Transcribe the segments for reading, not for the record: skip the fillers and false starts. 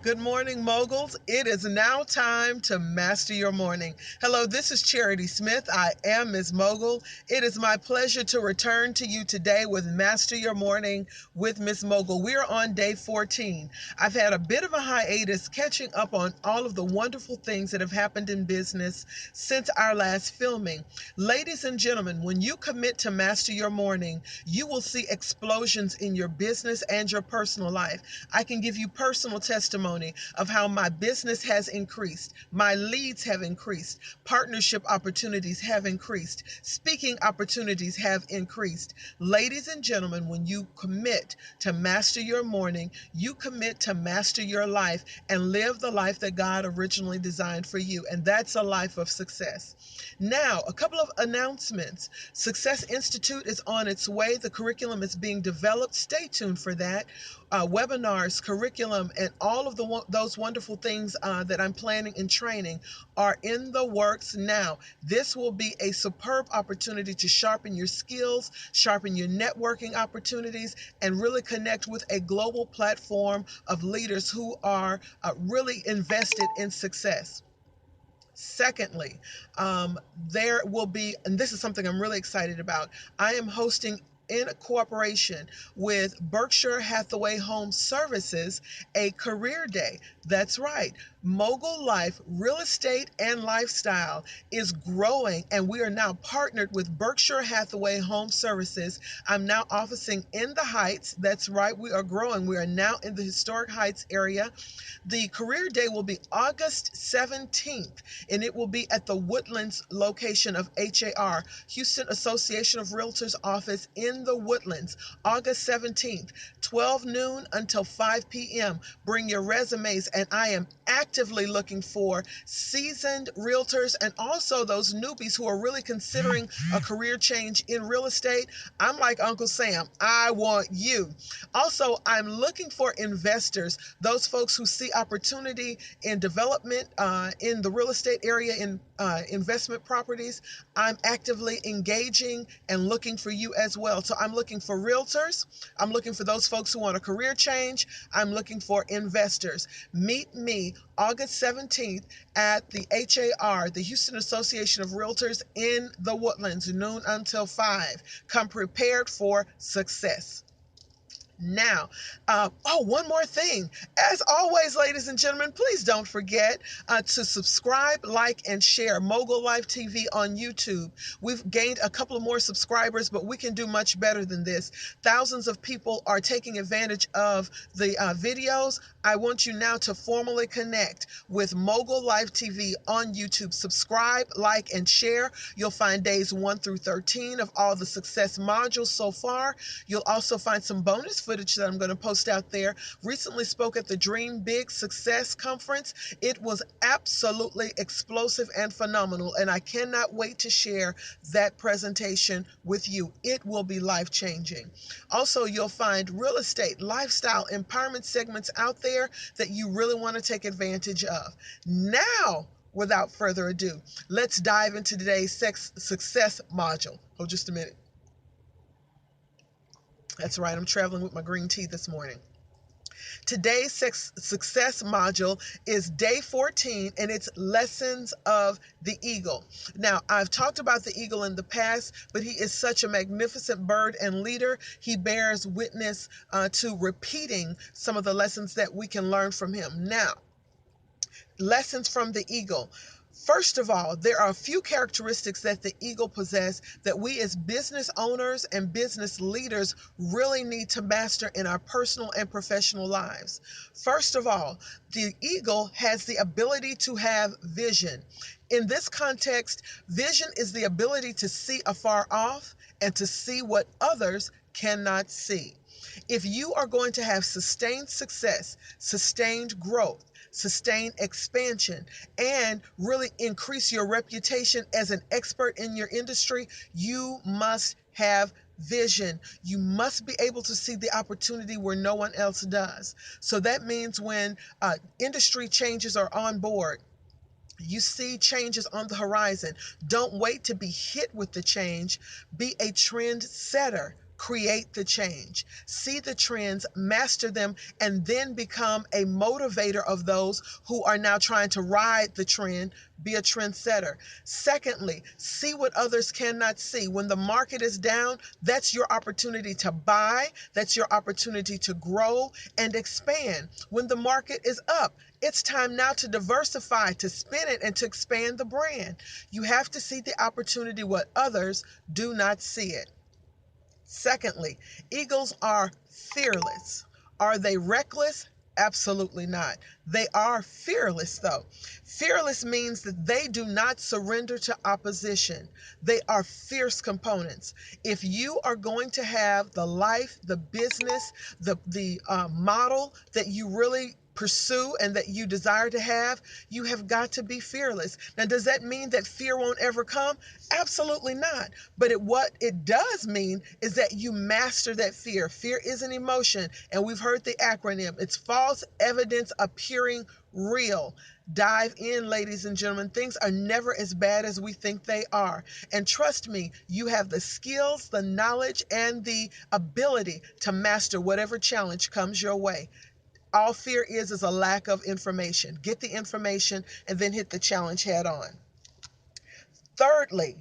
Good morning, moguls. It is now time to master your morning. Hello, this is Charity Smith. I am Ms. Mogul. It is my pleasure to return to you today with Master Your Morning with Ms. Mogul. We are on day 14. I've had a bit of a hiatus catching up on all of the wonderful things that have happened in business since our last filming. Ladies and gentlemen, when you commit to master your morning, you will see explosions in your business and your personal life. I can give you personal testimony of how my business has increased, my leads have increased, partnership opportunities have increased, speaking opportunities have increased. Ladies and gentlemen, when you commit to master your morning, you commit to master your life and live the life that God originally designed for you, and that's a life of success. Now, a couple of announcements. Success Institute is on its way. The curriculum is being developed. Stay tuned for that. Webinars, curriculum, and all of those wonderful things that I'm planning and training are in the works now. This will be a superb opportunity to sharpen your skills, sharpen your networking opportunities, and really connect with a global platform of leaders who are really invested in success. Secondly, there will be, and this is something I'm really excited about, I am hosting in cooperation with Berkshire Hathaway Home Services a career day. That's right. Mogul Life Real Estate and Lifestyle is growing, and we are now partnered with Berkshire Hathaway Home Services. I'm now officing in the Heights. That's right. We are growing. We are now in the historic Heights area. The career day will be August 17th, and it will be at the Woodlands location of HAR, Houston Association of Realtors office in the Woodlands, August 17th, 12 noon until 5 p.m. Bring your resumes, and I am actively looking for seasoned realtors and also those newbies who are really considering a career change in real estate. I'm like Uncle Sam. I want you. Also, I'm looking for investors, those folks who see opportunity in development in the real estate area, in investment properties. I'm actively engaging and looking for you as well. So I'm looking for realtors. I'm looking for those folks who want a career change. I'm looking for investors. Meet me August 17th at the HAR, the Houston Association of Realtors in the Woodlands, noon until 5. Come prepared for success. Now, one more thing. As always, ladies and gentlemen, please don't forget to subscribe, like, and share Mogul Life TV on YouTube. We've gained a couple of more subscribers, but we can do much better than this. Thousands of people are taking advantage of the videos. I want you now to formally connect with Mogul Life TV on YouTube. Subscribe, like, and share. You'll find days 1 through 13 of all the success modules so far. You'll also find some bonus footage that I'm going to post out there. Recently spoke at the Dream Big Success Conference. It was absolutely explosive and phenomenal, and I cannot wait to share that presentation with you. It will be life-changing. Also, you'll find real estate, lifestyle, empowerment segments out there that you really want to take advantage of. Now, without further ado, let's dive into today's success module. Hold just a minute. That's right, I'm traveling with my green tea this morning. Today's success module is day 14, and it's Lessons of the Eagle. Now, I've talked about the eagle in the past, but he is such a magnificent bird and leader. He bears witness to repeating some of the lessons that we can learn from him. Now, lessons from the eagle. First of all, there are a few characteristics that the eagle possess that we as business owners and business leaders really need to master in our personal and professional lives. First of all, the eagle has the ability to have vision. In this context, vision is the ability to see afar off and to see what others cannot see. If you are going to have sustained success, sustained growth, sustained expansion, and really increase your reputation as an expert in your industry, you must have vision. You must be able to see the opportunity where no one else does. So that means when industry changes are on board, you see changes on the horizon. Don't wait to be hit with the change. Be a trend setter. create the change. See the trends, master them, and then become a motivator of those who are now trying to ride the trend, be a trendsetter. Secondly, see what others cannot see. When the market is down, that's your opportunity to buy, that's your opportunity to grow and expand. When the market is up, it's time now to diversify, to spin it, and to expand the brand. You have to see the opportunity what others do not see it. Secondly, eagles are fearless. Are they reckless? Absolutely not. They are fearless, though. Fearless means that they do not surrender to opposition. They are fierce components. If you are going to have the life, the business, the model that you really pursue and that you desire to have, you have got to be fearless. Now, does that mean that fear won't ever come? Absolutely not. But what it does mean is that you master that fear. Fear is an emotion, and we've heard the acronym. It's false evidence appearing real. Dive in, ladies and gentlemen. Things are never as bad as we think they are. And trust me, you have the skills, the knowledge, and the ability to master whatever challenge comes your way. All fear is a lack of information. Get the information and then hit the challenge head on. Thirdly,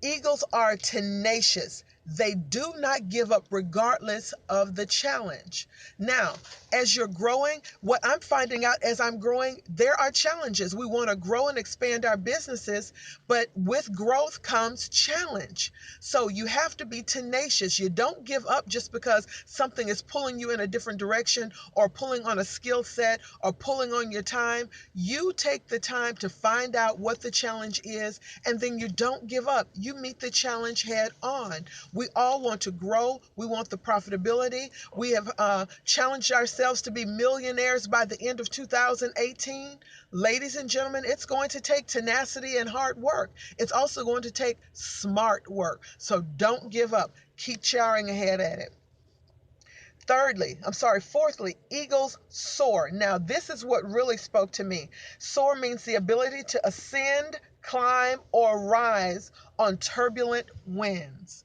eagles are tenacious. They do not give up regardless of the challenge. Now, as you're growing, what I'm finding out as I'm growing, there are challenges. We want to grow and expand our businesses, but with growth comes challenge. So you have to be tenacious. You don't give up just because something is pulling you in a different direction or pulling on a skill set or pulling on your time. You take the time to find out what the challenge is, and then you don't give up. You meet the challenge head on. We all want to grow. We want the profitability. We have challenged ourselves to be millionaires by the end of 2018. Ladies and gentlemen, it's going to take tenacity and hard work. It's also going to take smart work. So don't give up. Keep chowing ahead at it. Fourthly, eagles soar. Now, this is what really spoke to me. Soar means the ability to ascend, climb, or rise on turbulent winds.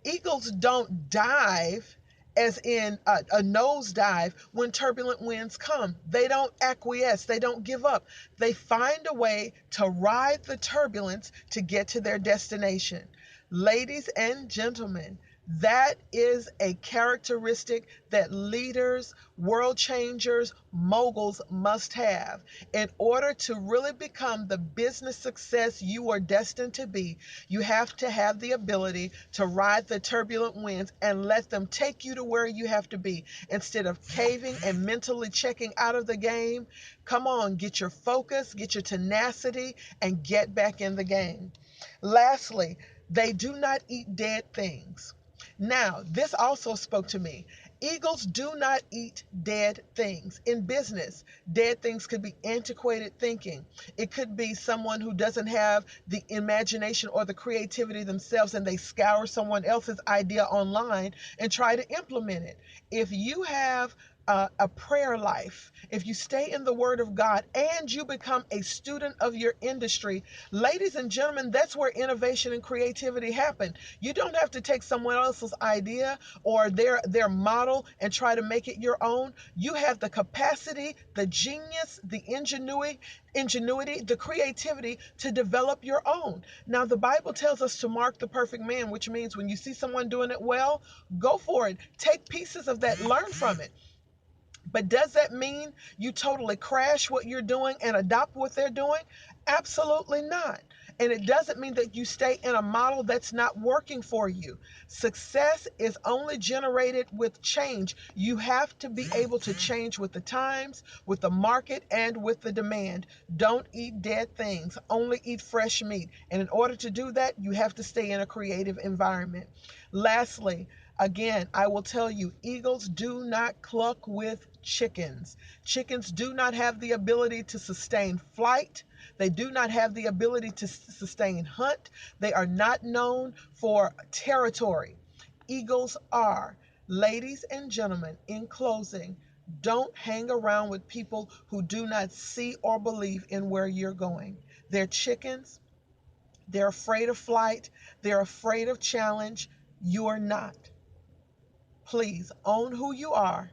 Eagles don't dive as in a nosedive when turbulent winds come. They don't acquiesce. They don't give up. They find a way to ride the turbulence to get to their destination. Ladies and gentlemen, that is a characteristic that leaders, world changers, moguls must have. In order to really become the business success you are destined to be, you have to have the ability to ride the turbulent winds and let them take you to where you have to be. Instead of caving and mentally checking out of the game, come on, get your focus, get your tenacity, and get back in the game. Lastly, they do not eat dead things. Now, this also spoke to me. Eagles do not eat dead things. In business, dead things could be antiquated thinking. It could be someone who doesn't have the imagination or the creativity themselves and they scour someone else's idea online and try to implement it. If you have a prayer life, if you stay in the Word of God and you become a student of your industry, ladies and gentlemen, that's where innovation and creativity happen. You don't have to take someone else's idea or their model and try to make it your own. You have the capacity, the genius, the ingenuity, the creativity to develop your own. Now, the Bible tells us to mark the perfect man, which means when you see someone doing it well, go for it. Take pieces of that, learn from it. But does that mean you totally crash what you're doing and adopt what they're doing? Absolutely not. And it doesn't mean that you stay in a model that's not working for you. Success is only generated with change. You have to be able to change with the times, with the market, and with the demand. Don't eat dead things, only eat fresh meat. And in order to do that, you have to stay in a creative environment. Lastly, again, I will tell you, eagles do not cluck with chickens. Chickens do not have the ability to sustain flight. They do not have the ability to sustain hunt. They are not known for territory. Eagles are. Ladies and gentlemen, in closing, don't hang around with people who do not see or believe in where you're going. They're chickens. They're afraid of flight. They're afraid of challenge. You're not. Please own who you are,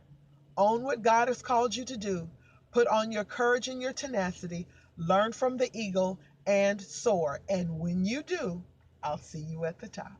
own what God has called you to do, put on your courage and your tenacity, learn from the eagle, and soar. And when you do, I'll see you at the top.